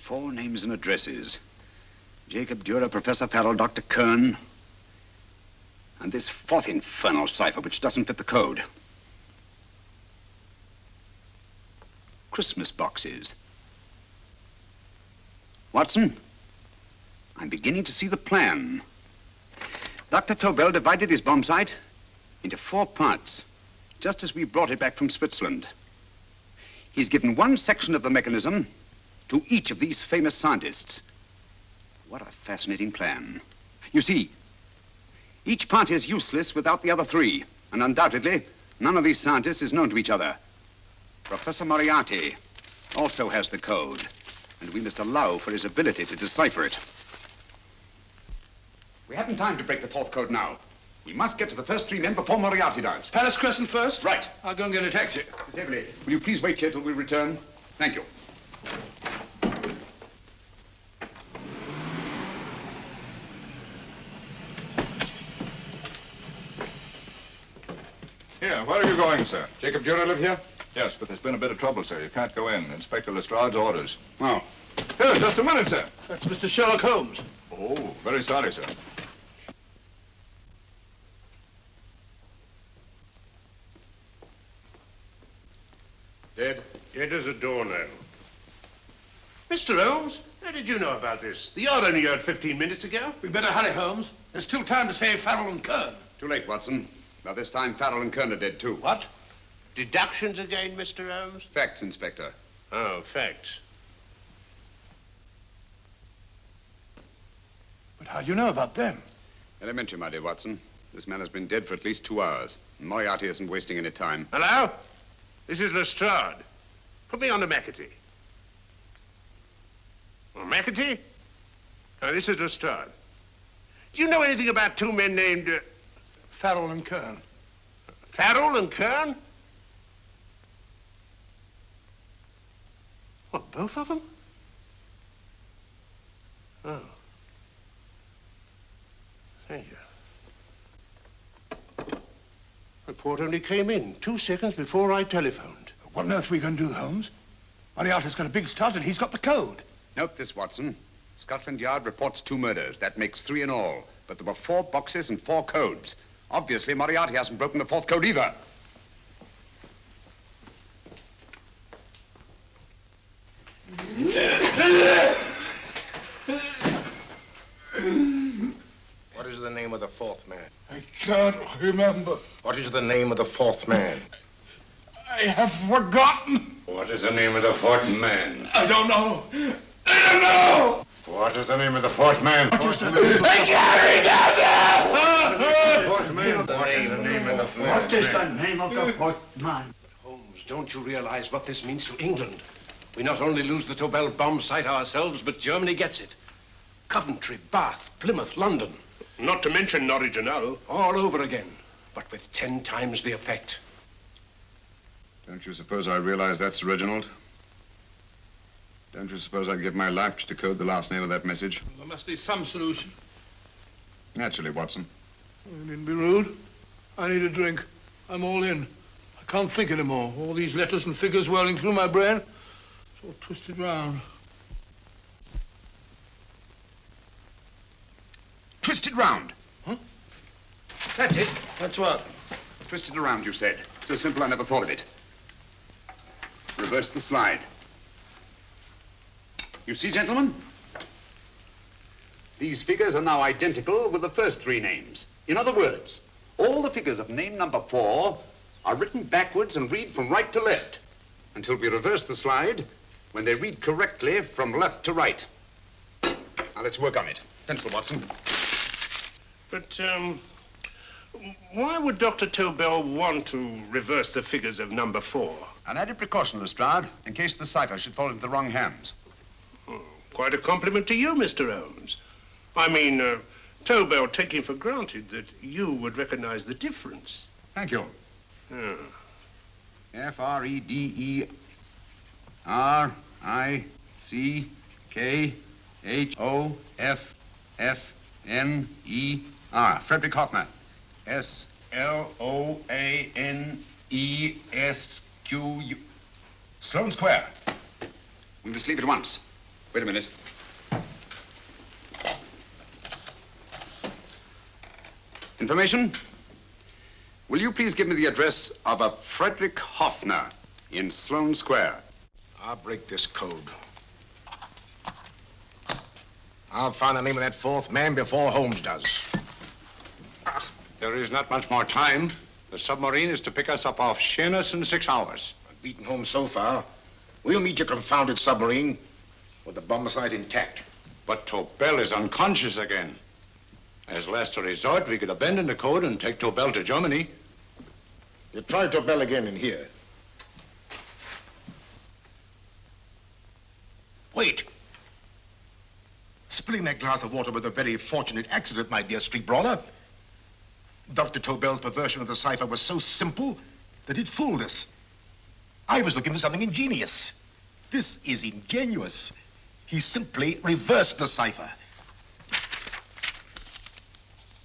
S6: 4 names and addresses. Jacob Dürer, Professor Farrell, Dr. Kern, and this 4th infernal cipher which doesn't fit the code. Christmas boxes. Watson, I'm beginning to see the plan. Dr. Tobel divided his bomb site into 4 parts, just as we brought it back from Switzerland. He's given one section of the mechanism to each of these famous scientists. What a fascinating plan. You see, each part is useless without the other 3, and undoubtedly, none of these scientists is known to each other. Professor Moriarty also has the code, and we must allow for his ability to decipher it. We haven't time to break the 4th code now. We must get to the first 3 men before Moriarty does.
S2: Palace Crescent first?
S6: Right.
S2: I'll go and get a taxi.
S6: Miss Eberli, will you please wait here till we return? Thank you.
S21: Here, where are you going, sir?
S6: Jacob Dürer live here?
S21: Yes, but there's been a bit of trouble, sir. You can't go in. Inspector Lestrade's orders.
S6: Oh.
S21: Here, just a minute, sir.
S2: That's Mr. Sherlock Holmes.
S21: Oh, very sorry, sir.
S6: Dead?
S15: Dead as a doornail. Mr. Holmes, how did you know about this? The yard only heard 15 minutes ago.
S2: We'd better hurry, Holmes. There's still time to save Farrell and Kern.
S6: Too late, Watson. By this time, Farrell and Kern are dead, too.
S15: What? Deductions again, Mr. Holmes?
S6: Facts, Inspector.
S15: Oh, facts.
S2: But how do you know about them?
S6: Elementary, my dear Watson. This man has been dead for at least 2 hours. Moriarty isn't wasting any time.
S15: Hello? This is Lestrade. Put me on to McAtee. Well, McAtee? Oh, this is Lestrade. Do you know anything about 2 men named...
S2: Farrell and Kern.
S15: Farrell and Kern? What, both of them? Oh. Thank you. Report only came in 2 seconds before I telephoned.
S2: What on earth are we going to do, Holmes? Moriarty's got a big start and he's got the code.
S6: Note this, Watson. Scotland Yard reports 2 murders. That makes 3 in all. But there were 4 boxes and 4 codes. Obviously, Moriarty hasn't broken the 4th code either.
S4: What is the name of the 4th man?
S18: I can't remember.
S4: What is the name of the 4th man?
S18: I have forgotten.
S14: What is the name of the 4th man?
S18: I don't know. I don't know.
S14: What is the name of the 4th man?
S18: I can't remember.
S14: 4th man. What is the name of the 4th man?
S20: What is the name of the 4th man?
S9: Holmes, don't you realize what this means to England? We not only lose the Tobel bomb site ourselves, but Germany gets it. Coventry, Bath, Plymouth, London.
S15: Not to mention Norwich and Hull.
S9: All over again, but with 10 times the effect.
S6: Don't you suppose I realize that's Reginald? Don't you suppose I'd give my life to decode the last name of that message?
S2: Well, there must be some solution.
S6: Naturally, Watson.
S2: You needn't be rude. I need a drink. I'm all in. I can't think anymore. All these letters and figures whirling through my brain. It's all twisted round.
S6: Twisted round?
S2: Huh?
S6: That's it.
S2: That's what?
S6: Twisted around, you said. So simple, I never thought of it. Reverse the slide. You see, gentlemen? These figures are now identical with the first 3 names. In other words, all the figures of name number 4 are written backwards and read from right to left until we reverse the slide when they read correctly from left to right. Now, let's work on it. Pencil, Watson.
S15: But, why would Dr. Tobel want to reverse the figures of number 4?
S6: An added precaution, Lestrade, in case the cipher should fall into the wrong hands.
S15: Oh, quite a compliment to you, Mr. Holmes. I mean, Tobel taking for granted that you would recognize the difference.
S6: Thank you.
S15: Oh.
S6: F-R-E-D-E-R-I-C-K-H-O-F-F-N-E-R. Frederick Hoffner. S-L-O-A-N-E-S-Q-U. Sloane Square. We must leave at once. Wait a minute. Information? Will you please give me the address of a Frederick Hoffner in Sloane Square?
S4: I'll break this code. I'll find the name of that fourth man before Holmes does.
S14: There is not much more time. The submarine is to pick us up off Sheerness in 6 hours.
S4: I've beaten Holmes so far. We'll meet your confounded submarine with the bombsight intact.
S14: But Tobel is unconscious again. As last resort, we could abandon the code and take Tobel to Germany.
S4: You try Tobel again in here. Wait. Spilling that glass of water was a very fortunate accident, my dear street brawler. Dr. Tobel's perversion of the cipher was so simple that it fooled us. I was looking for something ingenious. This is ingenious. He simply reversed the cipher.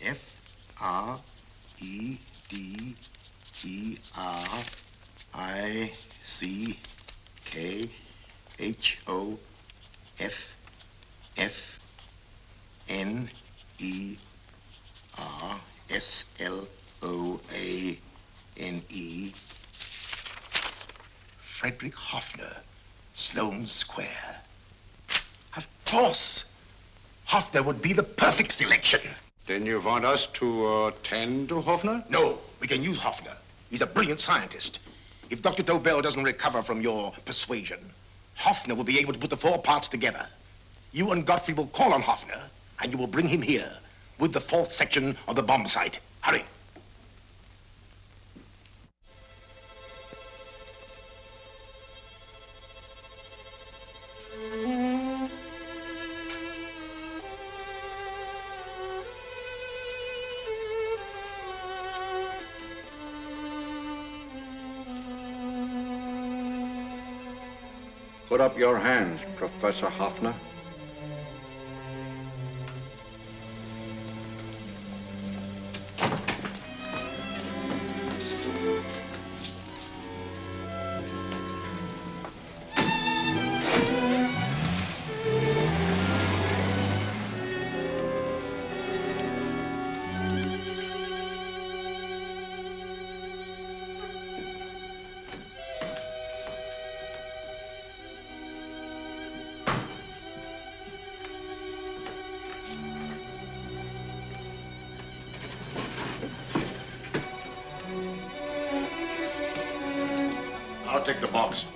S4: F-R-E-D-E-R-I-C-K-H-O-F-F-N-E-R-S-L-O-A-N-E. Frederick Hoffner, Sloane Square. Of course. Hoffner would be the perfect selection.
S14: Then you want us to attend to Hoffner?
S4: No, we can use Hoffner. He's a brilliant scientist. If Dr. Tobel doesn't recover from your persuasion, Hoffner will be able to put the 4 parts together. You and Godfrey will call on Hoffner, and you will bring him here with the 4th section of the bomb site. Hurry.
S18: Put up your hands, Professor Hoffner.
S4: I'll take the box.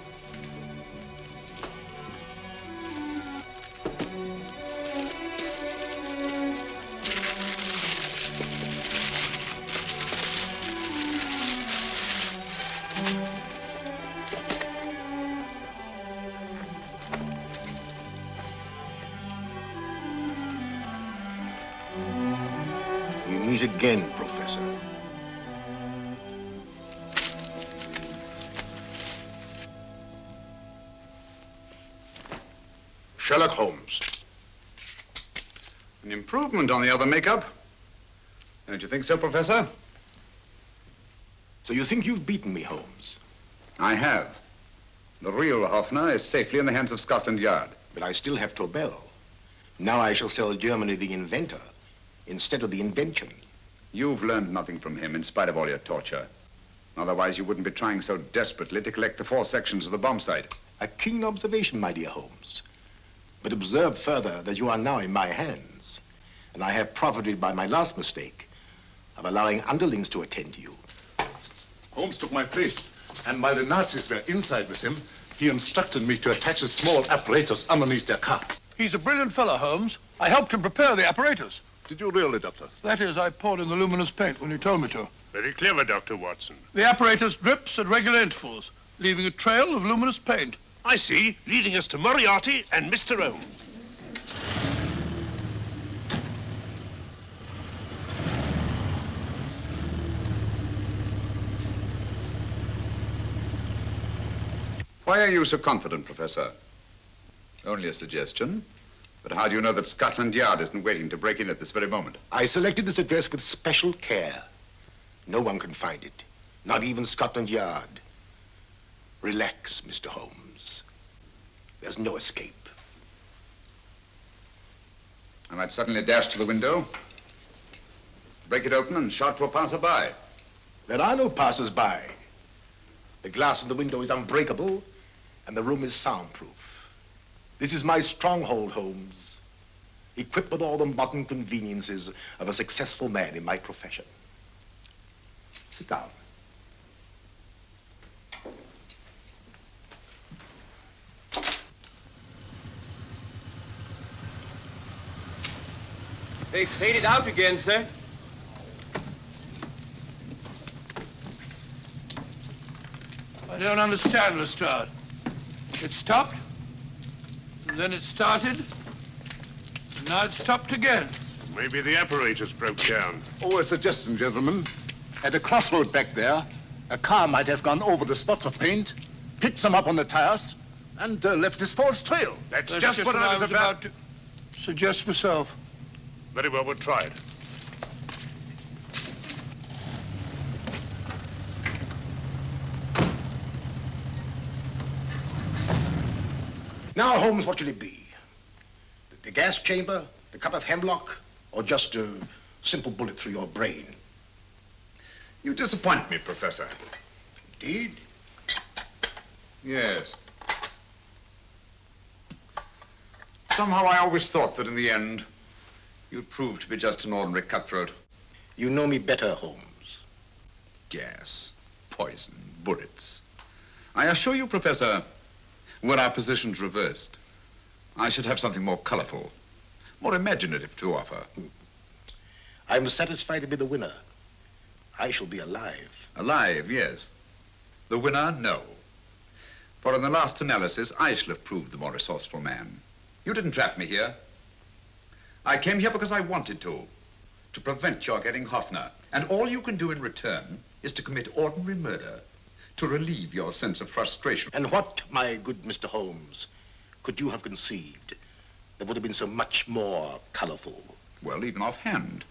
S4: We meet again, Professor. Sherlock Holmes.
S6: An improvement on the other makeup. Don't you think so, Professor?
S4: So you think you've beaten me, Holmes?
S6: I have. The real Hoffner is safely in the hands of Scotland Yard.
S4: But I still have Tobel. Now I shall sell Germany the inventor instead of the invention.
S6: You've learned nothing from him in spite of all your torture. Otherwise, you wouldn't be trying so desperately to collect the 4 sections of the bomb site.
S4: A keen observation, my dear Holmes. But observe further that you are now in my hands, and I have profited by my last mistake of allowing underlings to attend to you.
S16: Holmes took my place, and while the Nazis were inside with him, he instructed me to attach a small apparatus underneath their car.
S2: He's a brilliant fellow, Holmes. I helped him prepare the apparatus.
S16: Did you really, Doctor?
S2: That is, I poured in the luminous paint when you told me to.
S15: Very clever, Dr. Watson.
S2: The apparatus drips at regular intervals. leaving a trail of luminous paint.
S15: I see, leading us to Moriarty and Mr. Holmes.
S6: Why are you so confident, Professor? Only a suggestion. But how do you know that Scotland Yard isn't waiting to break in at this very moment?
S4: I selected this address with special care. No one can find it, not even Scotland Yard. Relax, Mr. Holmes. There's no escape.
S6: I might suddenly dash to the window, break it open, and shout to a passerby.
S4: There are no passers-by. The glass in the window is unbreakable, and the room is soundproof. This is my stronghold, Holmes, equipped with all the modern conveniences of a successful man in my profession. Sit down.
S7: They faded out again, sir.
S2: I don't understand, Lestrade. It stopped, and then it started, and now it stopped again.
S15: Maybe the apparatus broke down.
S16: Oh, a suggestion, gentlemen. At a crossroad back there, a car might have gone over the spots of paint, picked some up on the tires, and left this false trail.
S15: That's just what I was about
S2: to suggest myself.
S15: Very well, we'll try it.
S4: Now, Holmes, what should it be? The gas chamber, the cup of hemlock, or just a simple bullet through your brain?
S6: You disappoint me, Professor.
S4: Indeed?
S6: Yes. Somehow I always thought that in the end, you'd prove to be just an ordinary cutthroat.
S4: You know me better, Holmes.
S6: Gas, poison, bullets. I assure you, Professor, were our positions reversed, I should have something more colorful, more imaginative to offer.
S4: I'm satisfied to be the winner. I shall be alive.
S6: Alive, yes. The winner, no. For in the last analysis, I shall have proved the more resourceful man. You didn't trap me here. I came here because I wanted to prevent your getting Hoffner. And all you can do in return is to commit ordinary murder, to relieve your sense of frustration.
S4: And what, my good Mr. Holmes, could you have conceived that would have been so much more colorful?
S6: Well, even offhand,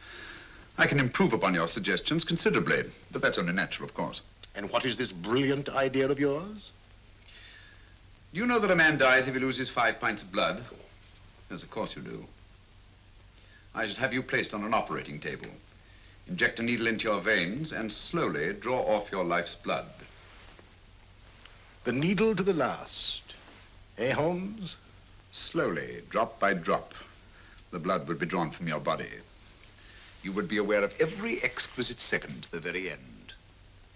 S6: I can improve upon your suggestions considerably, but that's only natural, of course.
S4: And what is this brilliant idea of yours?
S6: You know that a man dies if he loses 5 pints of blood? Yes, of course you do. I should have you placed on an operating table, inject a needle into your veins, and slowly draw off your life's blood.
S4: The needle to the last. Eh, Holmes?
S6: Slowly, drop by drop, the blood would be drawn from your body. You would be aware of every exquisite second to the very end.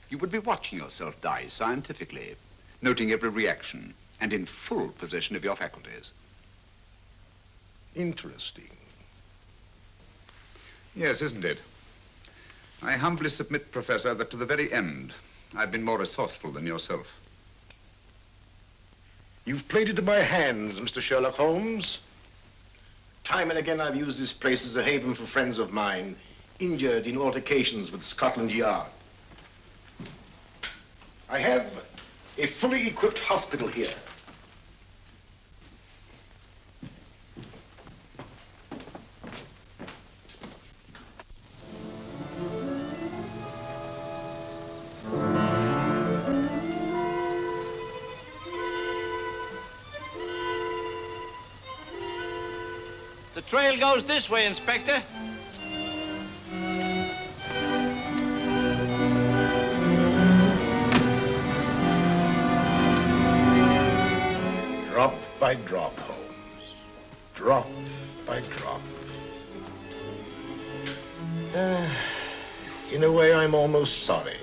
S6: You would be watching yourself die scientifically, noting every reaction, and in full possession of your faculties.
S4: Interesting.
S6: Yes, isn't it? I humbly submit, Professor, that to the very end, I've been more resourceful than yourself.
S4: You've played into my hands, Mr. Sherlock Holmes. Time and again, I've used this place as a haven for friends of mine, injured in altercations with Scotland Yard. I have a fully equipped hospital here.
S20: The trail goes this way, Inspector.
S4: Drop by drop, Holmes. Drop by drop. In a way, I'm almost sorry.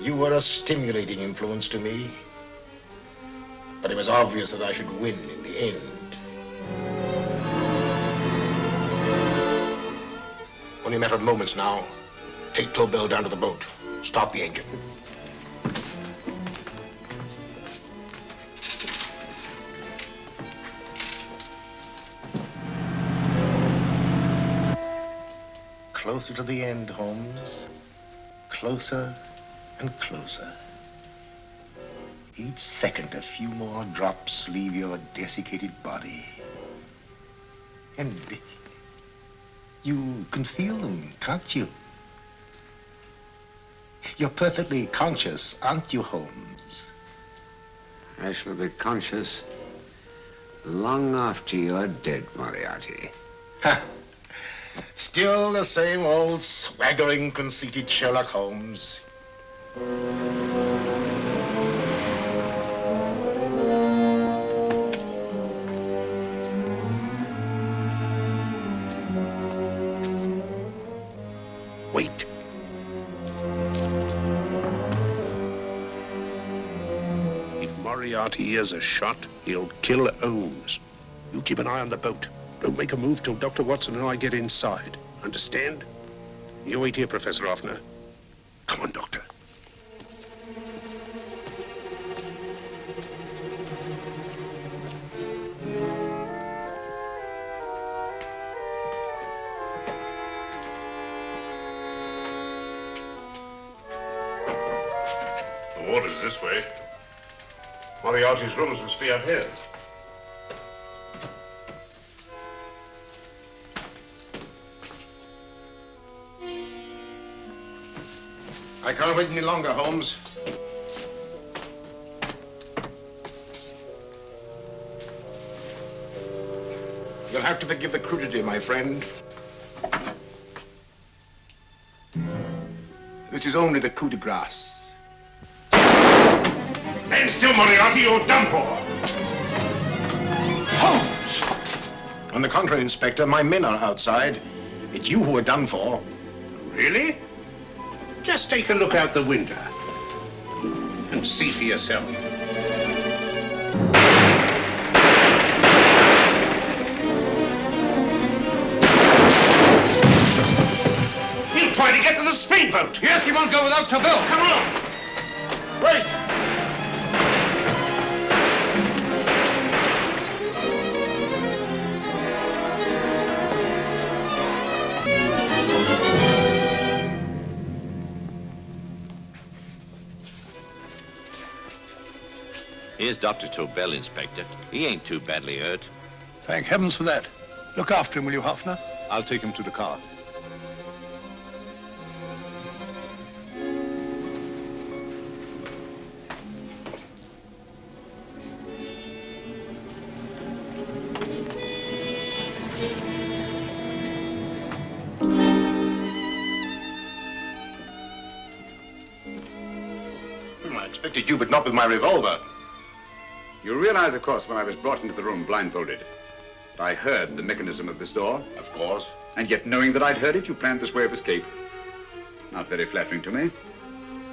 S4: You were a stimulating influence to me. But it was obvious that I should win in the end. Only a matter of moments now. Take Tobel down to the boat. Start the engine.
S8: closer to the end, Holmes. Closer and closer. Each second, a few more drops leave your desiccated body. And you can feel them, can't you? You're perfectly conscious, aren't you, Holmes?
S22: I shall be conscious long after you're dead, Moriarty.
S8: Ha! Still the same old swaggering, conceited Sherlock Holmes. Wait.
S15: If Moriarty hears a shot, he'll kill Holmes. You keep an eye on the boat. Don't make a move till Dr. Watson and I get inside. Understand? You wait here, Professor Hoffner. Come on, Doctor.
S23: The water's this way. Moriarty's rooms must be up here.
S8: I can't wait any longer, Holmes. You'll have to forgive the crudity, my friend. This is only the coup de grace.
S23: Stand still, Moriarty, you're done for.
S8: Holmes! On the contrary, Inspector, my men are outside. It's you who are done for.
S15: Really? Just take a look out the window and see for yourself.
S23: He'll try to get to the speedboat.
S2: Yes, he won't go without Tobel.
S23: Come on.
S2: Right.
S13: Here's Dr. Tobel, Inspector. He ain't too badly hurt.
S2: Thank heavens for that. Look after him, will you, Hoffner?
S16: I'll take him to the car.
S8: I expected you, but not with my revolver.
S6: You realize, of course, when I was brought into the room blindfolded, that I heard the mechanism of this door?
S8: Of course.
S6: And yet, knowing that I'd heard it, you planned this way of escape. Not very flattering to me.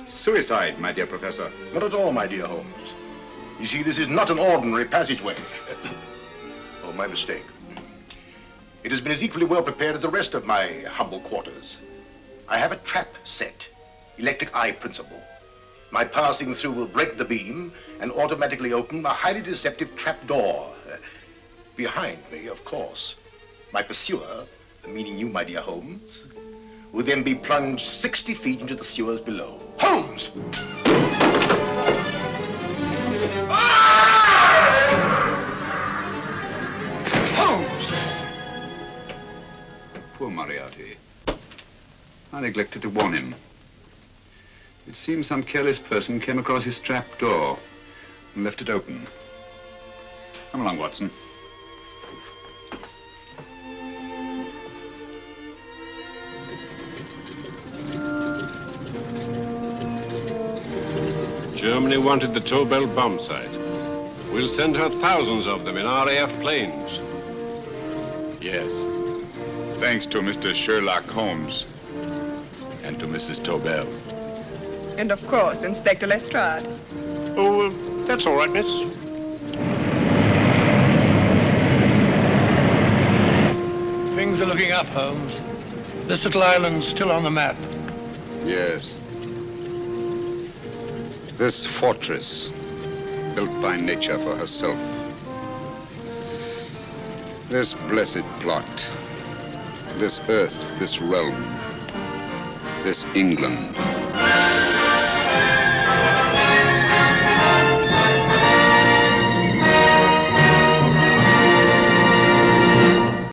S6: Suicide, my dear Professor.
S8: Not at all, my dear Holmes. You see, this is not an ordinary passageway. Oh, my mistake. It has been as equally well prepared as the rest of my humble quarters. I have a trap set, electric eye principle. My passing through will break the beam and automatically open a highly deceptive trap door. Behind me, of course, my pursuer, meaning you, my dear Holmes, will then be plunged 60 feet into the sewers below. Holmes!
S6: Holmes! Poor Moriarty. I neglected to warn him. It seems some careless person came across his trap door and left it open. Come along, Watson.
S9: Germany wanted the Tobel bombsight. We'll send her thousands of them in RAF planes.
S10: Yes. Thanks to Mr. Sherlock Holmes and to Mrs. Tobel.
S11: And of course, Inspector Lestrade.
S15: Oh, that's all right, miss.
S2: Things are looking up, Holmes. This little island's still on the map.
S6: Yes. This fortress, built by nature for herself. This blessed plot. This earth, this realm,
S1: this England.